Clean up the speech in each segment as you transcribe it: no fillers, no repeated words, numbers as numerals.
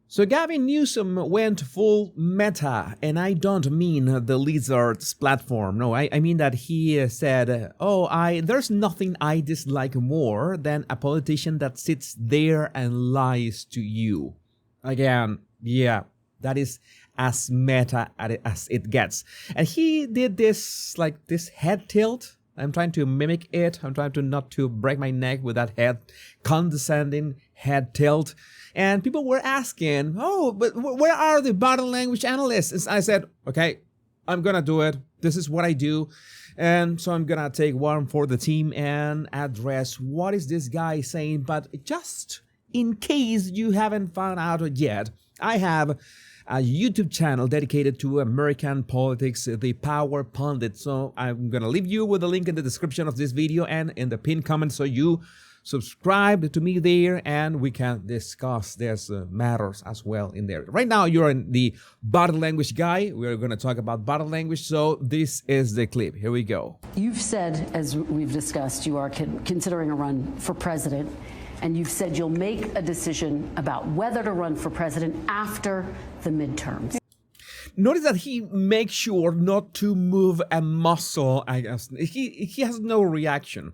So Gavin Newsom went full meta, and I don't mean the lizard's platform. No, I mean that he said, there's nothing I dislike more than a politician that sits there and lies to you. Again, yeah, that is as meta as it gets. And he did this, like this head tilt. I'm trying to mimic it. I'm trying to not to break my neck with that condescending head tilt. And people were asking, but where are the body language analysts? And I said, okay, I'm going to do it. This is what I do. And so I'm going to take one for the team and address what is this guy saying. But just in case you haven't found out yet, I have a YouTube channel dedicated to American politics, The Power Pundit. So I'm going to leave you with a link in the description of this video and in the pinned comment so you subscribe to me there and we can discuss these matters as well in there. Right now you're in the body language guy. We're going to talk about body language. So this is the clip. Here we go. You've said, as we've discussed, you are considering a run for president. And you've said you'll make a decision about whether to run for president after the midterms. Notice that he makes sure not to move a muscle. I guess he has no reaction.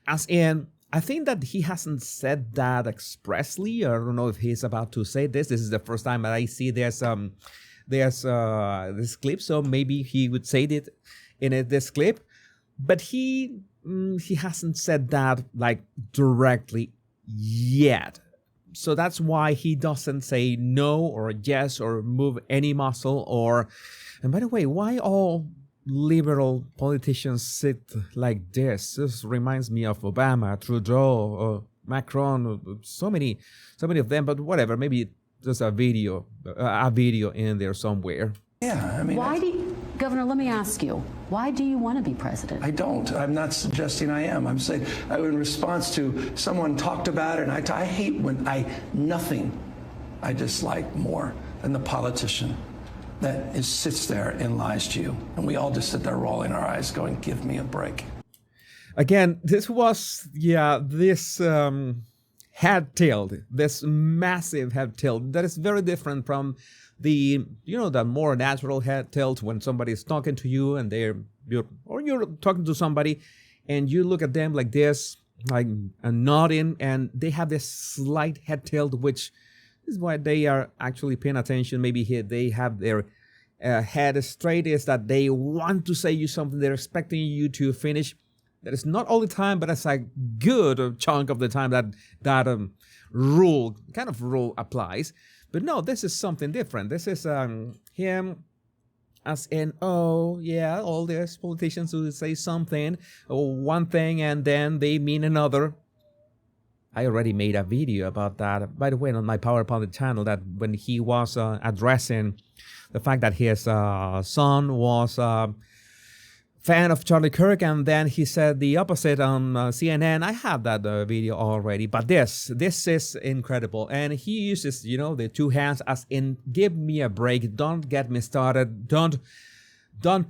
As in, I think that he hasn't said that expressly. I don't know if he's about to say this. This is the first time that I see there's this clip. So maybe he would say it in this clip. But he hasn't said that like directly yet. So that's why he doesn't say no or yes or move any muscle or, and by the way, why all liberal politicians sit like this? This reminds me of Obama, Trudeau, Macron, so many of them, but whatever, maybe there's a video in there somewhere. Yeah, I mean, Governor, let me ask you, why do you want to be president? I don't. I'm not suggesting I am. I'm saying in response to someone talked about it, and I hate when nothing I dislike more than the politician that sits there and lies to you. And we all just sit there rolling our eyes going, give me a break. Again, this was, this head tilt, this massive head tilt that is very different from the more natural head tilt when somebody is talking to you and you're talking to somebody and you look at them like this, like nodding, and they have this slight head tilt, which is why they are actually paying attention. Maybe they have their head straight, is that they want to say you something. They're expecting you to finish. That is not all the time, but it's a good chunk of the time that rule applies. But no, this is something different. This is him as in, all these politicians who say something, or one thing, and then they mean another. I already made a video about that, by the way, on my Power Pundit channel, that when he was addressing the fact that his son was fan of Charlie Kirk, and then he said the opposite on CNN. I have that video already, but this is incredible. And he uses, the two hands as in, give me a break. Don't get me started. Don't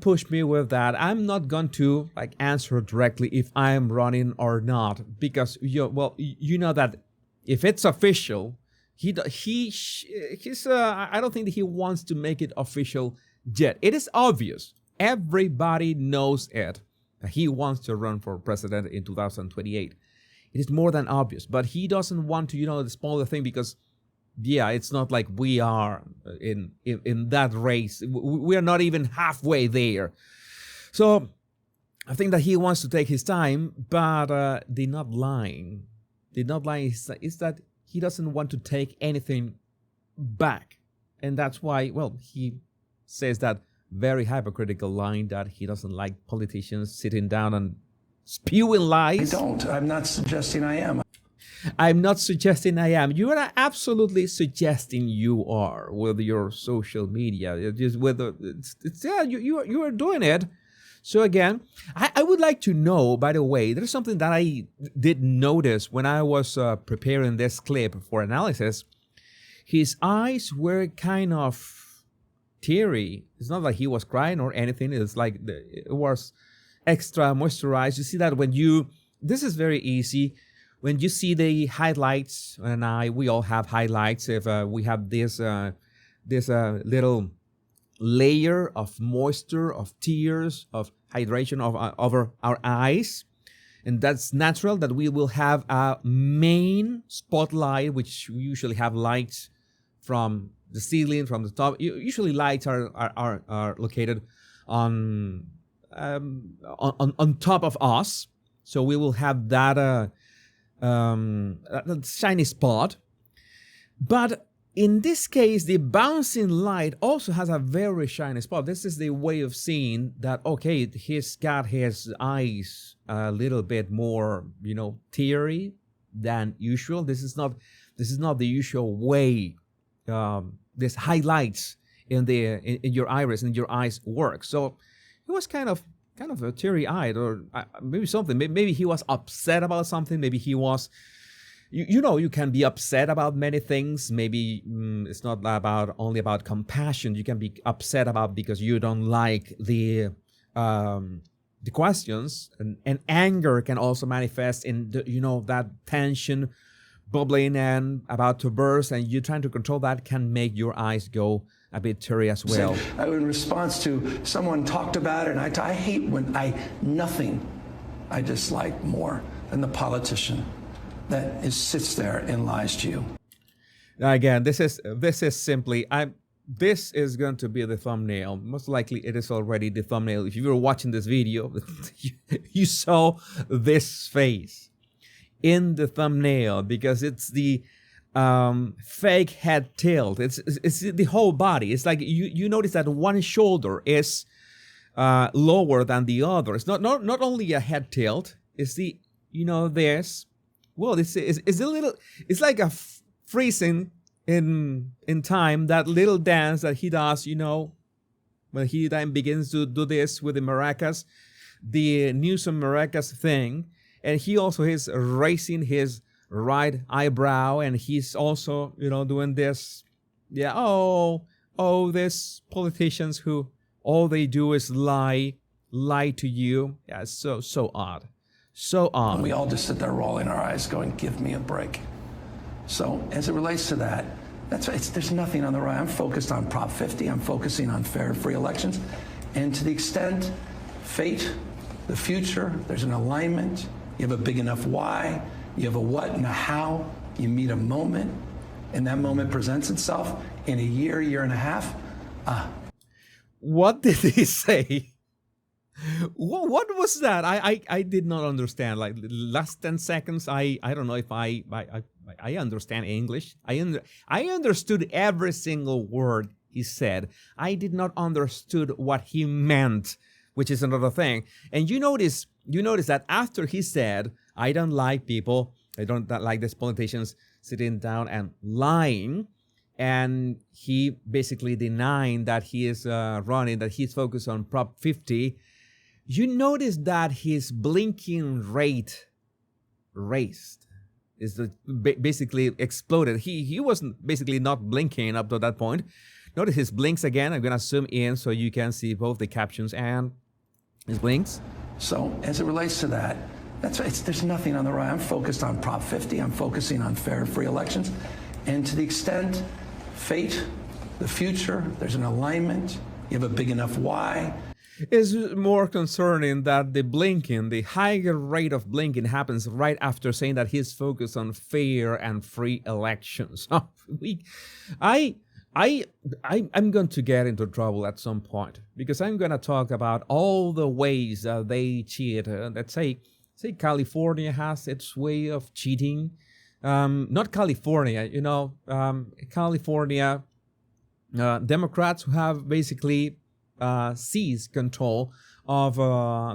push me with that. I'm not going to answer directly if I'm running or not, because you know that if it's official, I don't think that he wants to make it official yet. It is obvious. Everybody knows it. He wants to run for president in 2028. It is more than obvious, but he doesn't want to, spoil the thing, because, it's not like we are in that race. We are not even halfway there. So I think that he wants to take his time, but they're not lying. Is that he doesn't want to take anything back. And that's why, he says that very hypocritical line that he doesn't like politicians sitting down and spewing lies. I don't. I'm not suggesting I am. I'm not suggesting I am. You are absolutely suggesting you are with your social media. You are doing it. So again, I would like to know, by the way, there's something that I did notice when I was preparing this clip for analysis. His eyes were kind of teary. It's not like he was crying or anything. It's like it was extra moisturized. You see that when this is very easy. when you see the highlights, and we all have highlights. If we have this little layer of moisture, of tears, of hydration over our eyes, and that's natural that we will have a main spotlight, which we usually have lights from the ceiling, from the top. Usually lights are located on top of us, so we will have that shiny spot. But in this case, the bouncing light also has a very shiny spot. This is the way of seeing that, okay, he's got his eyes a little bit more, teary than usual. This is not the usual way this highlights in your iris and your eyes work. So he was kind of a teary-eyed, or maybe something. Maybe he was upset about something. Maybe he was. You can be upset about many things. Maybe it's not only about compassion. You can be upset about because you don't like the questions, and anger can also manifest in that tension bubbling and about to burst, and you trying to control that can make your eyes go a bit teary as well. In response to someone talked about it, and I hate when nothing I dislike more than the politician that sits there and lies to you. Again, this is simply this is going to be the thumbnail. Most likely it is already the thumbnail. If you were watching this video, you saw this face in the thumbnail, because it's the fake head tilt. It's the whole body. It's like you notice that one shoulder is lower than the other. It's not only a head tilt. It's the this. Well, it's a little. It's like a freezing in time. That little dance that he does. When he then begins to do this with the maracas, the Newsom maracas thing, and he also is raising his right eyebrow, and he's also doing this. Yeah. Oh, there's politicians who all they do is lie to you. Yeah, it's so odd. So odd. And we all just sit there rolling our eyes going, give me a break. So as it relates to that, there's nothing on the right. I'm focused on Prop 50. I'm focusing on fair and free elections. And to the extent fate, the future, there's an alignment. You have a big enough why. You have a what and a how. You meet a moment, and that moment presents itself in a year and a half. What did he say? What was that? I did not understand. Like last 10 seconds, I don't know if I understand English. I understood every single word he said. I did not understood what he meant, which is another thing. And you notice that after he said, I don't like people, I don't like these politicians sitting down and lying, and he basically denying that he is running, that he's focused on Prop 50, you notice that his blinking rate raised. Basically exploded. He wasn't basically not blinking up to that point. Notice his blinks again. I'm going to zoom in so you can see both the captions and his blinks. So as it relates to that, there's nothing on the right. I'm focused on Prop 50. I'm focusing on fair and free elections. And to the extent fate, the future, there's an alignment. You have a big enough why. It's more concerning that the blinking, the higher rate of blinking happens right after saying that he's focused on fair and free elections. I'm going to get into trouble at some point, because I'm going to talk about all the ways that they cheat. Let's say California has its way of cheating. Not California, California Democrats who have basically seized control of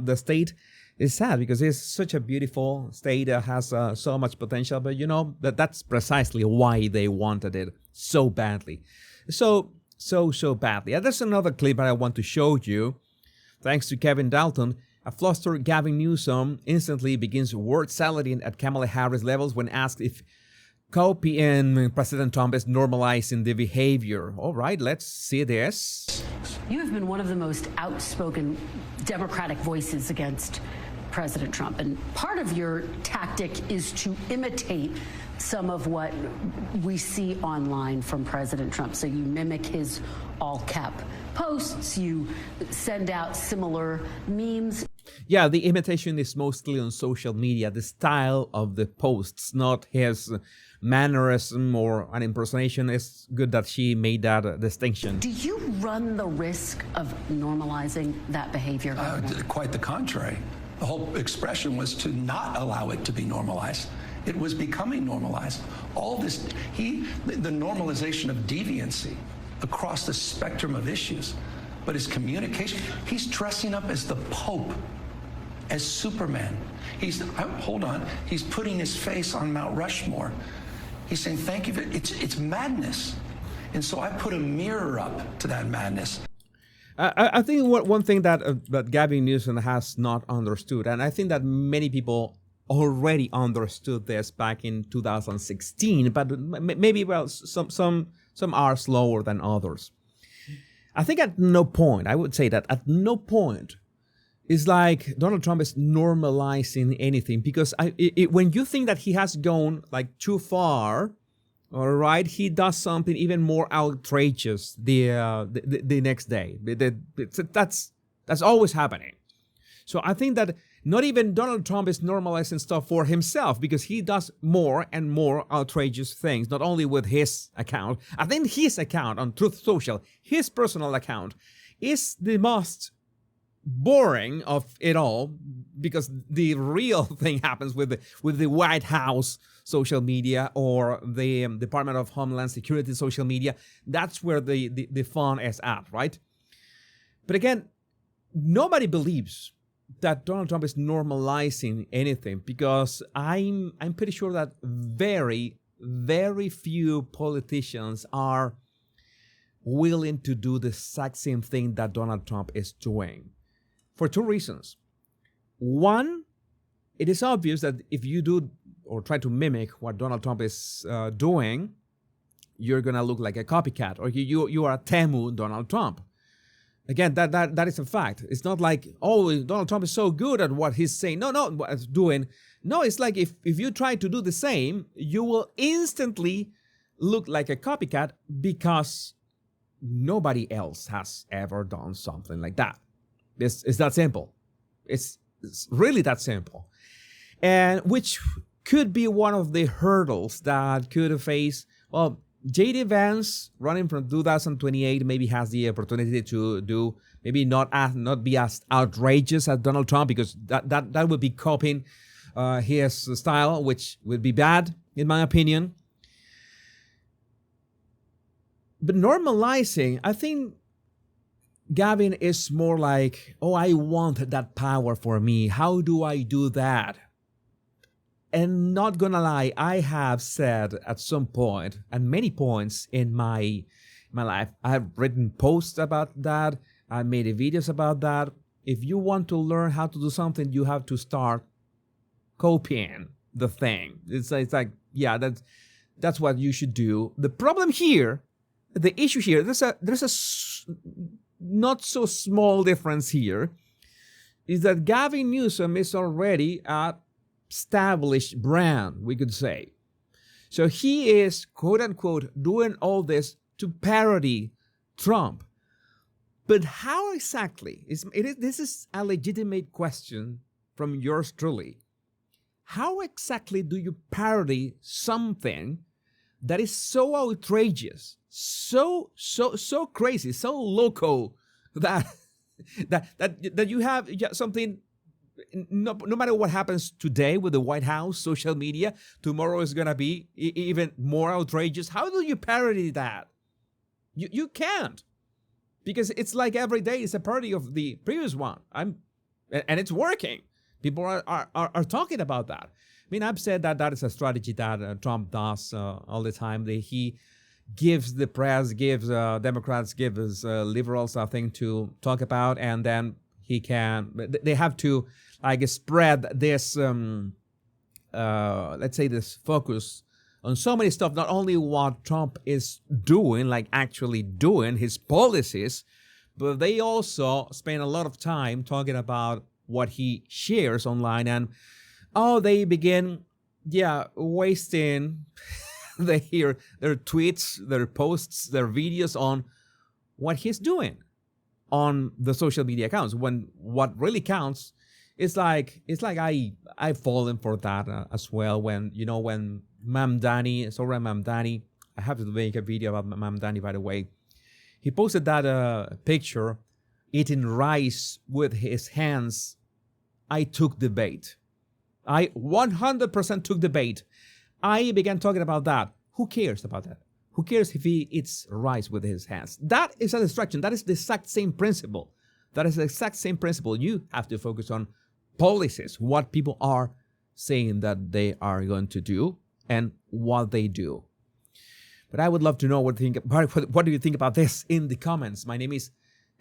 the state. Is sad because it's such a beautiful state that has so much potential, but that's precisely why they wanted it so badly. So badly. And there's another clip that I want to show you. Thanks to Kevin Dalton, a flustered Gavin Newsom instantly begins word salad at Kamala Harris levels when asked if copying President Trump is normalizing the behavior. All right, let's see this. You have been one of the most outspoken Democratic voices against President Trump. And part of your tactic is to imitate some of what we see online from President Trump. So you mimic his all-cap posts, you send out similar memes. Yeah, the imitation is mostly on social media, the style of the posts, not his mannerism or an impersonation. It's good that she made that distinction. Do you run the risk of normalizing that behavior? Quite the contrary. The whole expression was to not allow it to be normalized. It was becoming normalized. All this, the normalization of deviancy across the spectrum of issues, but his communication, he's dressing up as the Pope, as Superman. Hold on, he's putting his face on Mount Rushmore. He's saying, thank you, it's madness. And so I put a mirror up to that madness. I think one thing that Gavin Newsom has not understood, and I think that many people already understood this back in 2016, but maybe, well, some are slower than others. I think at no point, I would say that at no point is like Donald Trump is normalizing anything, because when you think that he has gone like too far, all right, he does something even more outrageous the next day. That's always happening. So I think that not even Donald Trump is normalizing stuff for himself, because he does more and more outrageous things, not only with his account. I think his account on Truth Social, his personal account, is the most boring of it all, because the real thing happens with the White House social media or the Department of Homeland Security social media. That's where the fun is at, right? But again, nobody believes that Donald Trump is normalizing anything, because I'm pretty sure that very, very few politicians are willing to do the exact same thing that Donald Trump is doing, for two reasons. One, it is obvious that if you do or try to mimic what Donald Trump is doing, you're gonna look like a copycat, or you are a Temu Donald Trump. Again, that is a fact. It's not like, oh, Donald Trump is so good at what he's saying. No, what he's doing. No, it's like if you try to do the same, you will instantly look like a copycat, because nobody else has ever done something like that. It's that simple. It's really that simple. And which could be one of the hurdles that could face, well, J.D. Vance, running from 2028, maybe has the opportunity to do, maybe not be as outrageous as Donald Trump, because that would be copying his style, which would be bad, in my opinion. But normalizing, I think Gavin is more like, oh, I want that power for me. How do I do that? And not gonna lie, I have said at some point, and many points in my life, I have written posts about that. I made videos about that. If you want to learn how to do something, you have to start copying the thing. It's like, yeah, that's what you should do. The problem here, the issue here, there's a not so small difference here, is that Gavin Newsom is already a established brand, we could say. So he is, quote unquote, doing all this to parody Trump. But how exactly? This is a legitimate question from yours truly. How exactly do you parody something that is so outrageous, so crazy, so loco, that you have something? No matter what happens today with the White House, social media, tomorrow is going to be even more outrageous. How do you parody that? You can't. Because it's like every day is a parody of the previous one. And it's working. People are talking about that. I mean, I've said that is a strategy that Trump does all the time. He gives the press, gives Democrats, gives liberals something to talk about, and then they have to like spread this, let's say, this focus on so many stuff, not only what Trump is doing, like actually doing his policies, but they also spend a lot of time talking about what he shares online, and they begin wasting their tweets, their posts, their videos on what he's doing on the social media accounts, when what really counts is like I've fallen for that as well. When Mamdani, I have to make a video about Mamdani, by the way. He posted that picture eating rice with his hands. I took the bait. I 100% took the bait. I began talking about that. Who cares about that? Who cares if he eats rice with his hands? That is a distraction. That is the exact same principle. You have to focus on policies, what people are saying that they are going to do and what they do. But I would love to know what do you think about this in the comments. My name is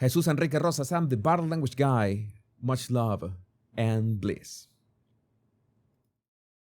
Jesus Enrique Rosas. I'm the Bottle Language Guy. Much love and bliss.